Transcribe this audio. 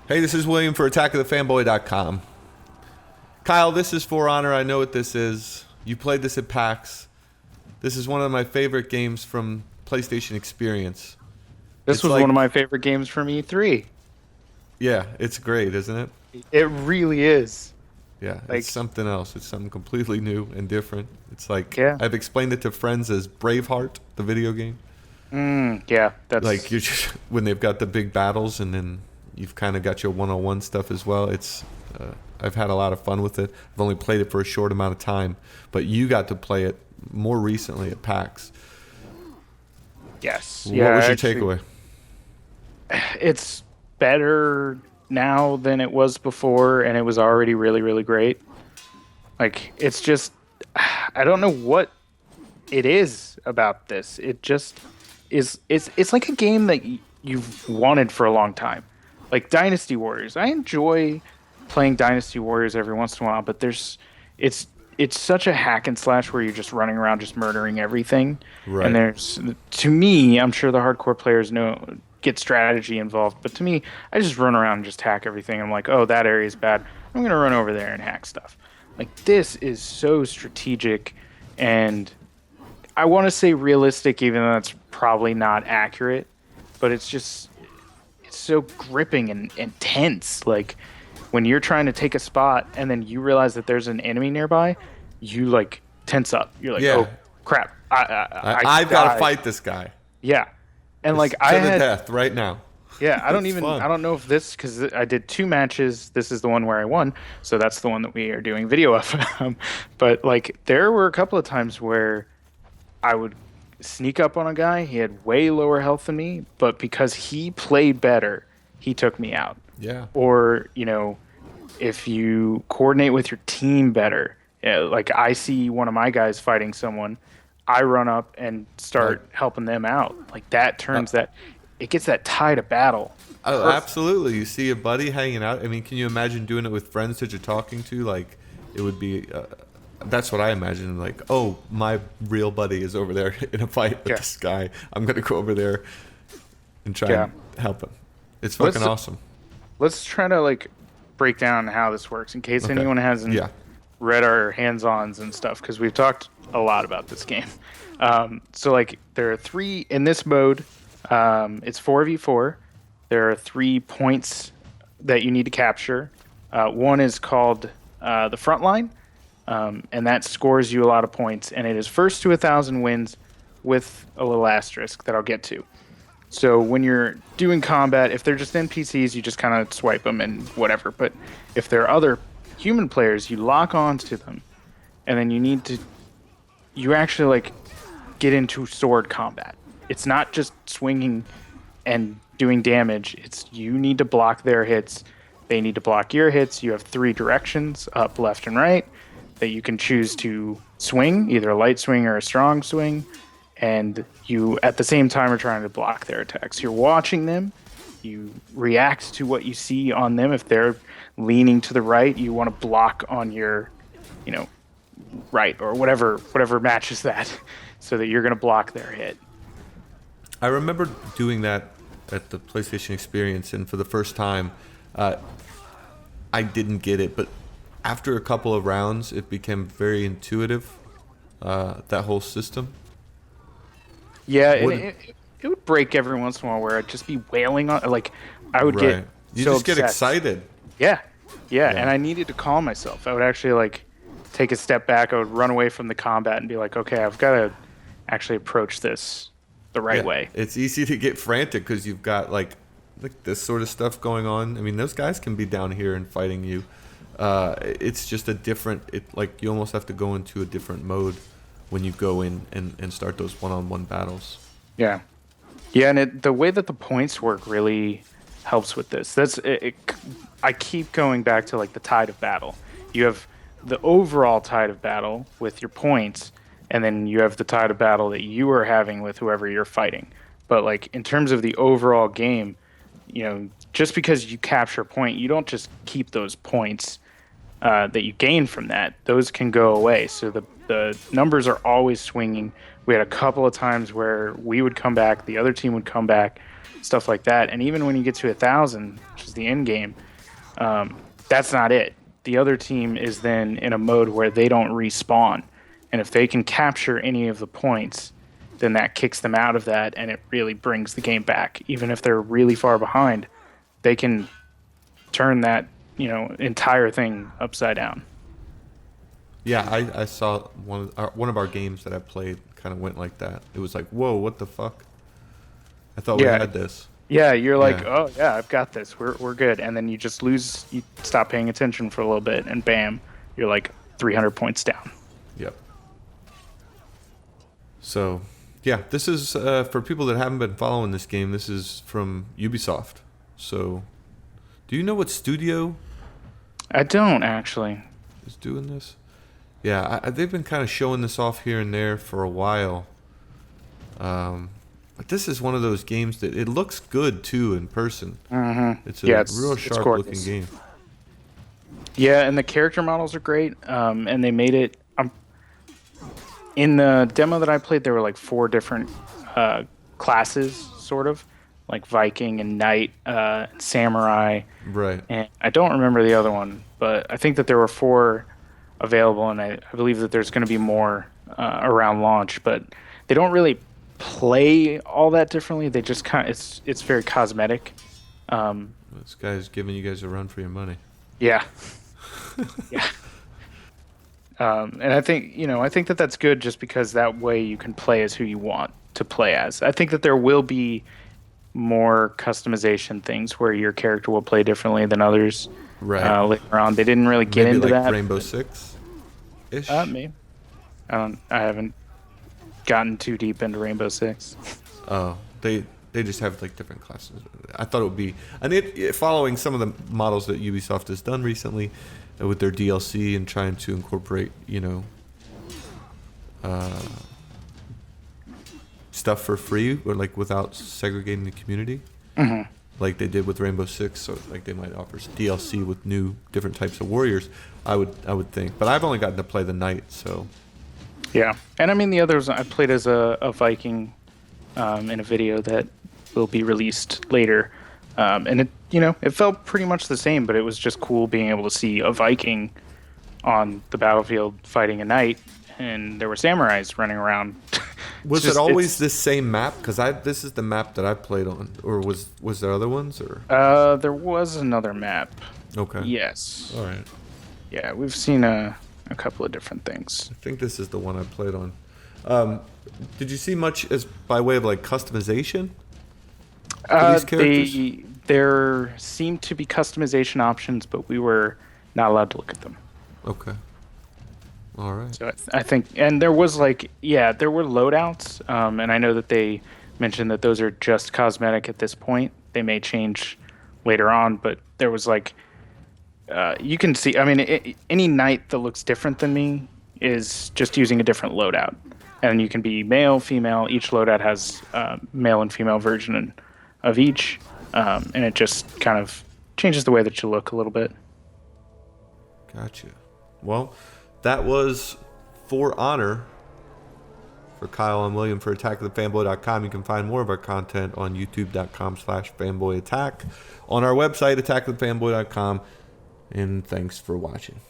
Hey, this is William for attackofthefanboy.com. Kyle, this is For Honor. I know what this is. You played this at PAX. This is one of my favorite games from PlayStation Experience. This It's was like, one of my favorite games from E3. yeah, it's great, isn't it? It really is. Yeah, it's Like, something else. It's something completely new and different. It's like, yeah. I've explained it to friends as Braveheart, the video game. Yeah, Like, that's you're just, when they've got the big battles and then you've kind of got your one-on-one stuff as well. I've had a lot of fun with it. I've only played it for a short amount of time, but you got to play it more recently at PAX. yes. What Yeah, was your actually, takeaway? it's better now than it was before, and it was already really, really great. Like, it's just I don't know what it is about this. It just is. It's like a game that you've wanted for a long time, like Dynasty Warriors. I enjoy playing Dynasty Warriors every once in a while, but it's it's such a hack and slash where you're just running around just murdering everything. And Right. there's to me, I'm sure the hardcore players know get strategy involved, but to me, I just run around and just hack everything. I'm like, oh, that area is bad. I'm gonna run over there and hack stuff. Like this is so strategic and I want to say realistic, even though that's probably not accurate. But it's so gripping and tense. Like when you're trying to take a spot and then you realize that there's an enemy nearby, you like tense up. You're like, Yeah. oh crap, I I've got to died. fight this guy. Yeah, and It's like I to the had death right now. yeah, It's fun. I don't know if this because I did two matches. This is the one where I won, so that's the one that we are doing video of. But like there were a couple of times where I would sneak up on a guy. He had way lower health than me, but because he played better, he took me out. Yeah. Or, you know, if you coordinate with your team better, like I see one of my guys fighting someone, I run up and Right. start helping them out. Like that Uh, turns that, it gets that tide of battle. oh, Perfect. absolutely. You see a buddy hanging out. I mean, can you imagine doing it with friends that you're talking to? Like, it would be. That's what I imagine. Like, oh, my real buddy is over there in a fight with Yeah. this guy. I'm gonna go over there and try Yeah. and help him. It's Let's fucking awesome. let's try to like break down how this works in case Okay. anyone hasn't Yeah. read our hands-ons and stuff because we've talked a lot about this game. So like there are three in this mode. It's 4v4. There are 3 points that you need to capture. One is called the front line, and that scores you a lot of points. And it is first to 1,000 wins with a little asterisk that I'll get to. So when you're doing combat, if they're just NPCs, you just kind of swipe them and whatever. But if there are other human players, you lock onto them, and then you actually like get into sword combat. It's not just swinging and doing damage. It's you need to block their hits. They need to block your hits. You have three directions, up, left, and right, that you can choose to swing, either a light swing or a strong swing. And you, at the same time, are trying to block their attacks. You're watching them. You react to what you see on them. If they're leaning to the right, you want to block on your, you know, right or whatever matches that, so that you're going to block their hit. I remember doing that at the PlayStation Experience, and for the first time, I didn't get it, but after a couple of rounds, it became very intuitive. That whole system. Yeah, and What? it would break every once in a while where I'd just be wailing on, like, I would Right. get You so just get obsessed. excited. Yeah, yeah, Yeah. and I needed to calm myself. I would actually like take a step back. I would run away from the combat and be like, okay, I've got to actually approach this the right Yeah. way. It's easy to get frantic because you've got like this sort of stuff going on. I mean, those guys can be down here and fighting you. It's just a different. It like you almost have to go into a different mode when you go in and start those one-on-one battles. Yeah, yeah, and the way that the points work really helps with this. I keep going back to like the tide of battle. You have the overall tide of battle with your points, and then you have the tide of battle that you are having with whoever you're fighting. But like in terms of the overall game, you know, just because you capture a point, you don't just keep those points that you gain from that. Those can go away. So the numbers are always swinging We had a couple of times where we would come back, the other team would come back, stuff like that. And even when you get to 1,000, which is the end game, that's not it. The other team is then in a mode where they don't respawn. And if they can capture any of the points, then that kicks them out of that, and it really brings the game back. Even if they're really far behind, they can turn that, entire thing upside down. Yeah, I saw one of our games that I played kind of went like that. It was like, whoa, what the fuck? I thought we Yeah. had this. Yeah, you're like, Yeah. oh yeah, I've got this. We're good. And then you just lose. You stop paying attention for a little bit, and bam, you're like 300 points down. Yep. So, yeah, this is for people that haven't been following this game. This is from Ubisoft. So, do you know what studio I don't actually. is doing this? Yeah, they've been kind of showing this off here and there for a while. But this is one of those games that it looks good too in person. Mm-hmm. It's a Yeah, real it's sharp looking gorgeous. game. Yeah, and the character models are great. And they made it. In the demo that I played, there were like 4 different classes, sort of, like Viking and Knight, Samurai, Right. and I don't remember the other one, but I think that there were 4 available, and I believe that there's going to be more around launch. But they don't really play all that differently. They just kind of, it's very cosmetic. This guy's giving you guys a run for your money. Yeah, yeah. And I think that that's good, just because that way you can play as who you want to play as. I think that there will be more customization things where your character will play differently than others. Right. Later on, they didn't really get Maybe into like that. Rainbow Six ish. Maybe. I haven't gotten too deep into Rainbow Six. Oh, they just have like different classes. I thought it would be, and following some of the models that Ubisoft has done recently with their DLC and trying to incorporate, stuff for free or like without segregating the community, like they did with Rainbow Six. So like they might offer DLC with new different types of warriors. I would think, but I've only gotten to play the knight, so. Yeah, and I mean the others. I played as a Viking in a video that will be released later, and it felt pretty much the same, but it was just cool being able to see a Viking on the battlefield fighting a knight, and there were samurais running around. Was it always this same map? Because this is the map that I played on, or was there other ones, or? There was another map. Okay. Yes. All right. Yeah, we've seen a couple of different things. I think this is the one I played on. Did you see much as by way of like customization for these characters? There seemed to be customization options, but we were not allowed to look at them. Okay. All right. So I think, and there was there were loadouts, and I know that they mentioned that those are just cosmetic at this point. They may change later on, but there was you can see. I mean, any knight that looks different than me is just using a different loadout, and you can be male, female. Each loadout has male and female version of each, and it just kind of changes the way that you look a little bit. Gotcha. Well, that was For Honor for Kyle and William for attackofthefanboy.com. You can find more of our content on youtube.com/fanboyattack, on our website attackofthefanboy.com, and thanks for watching.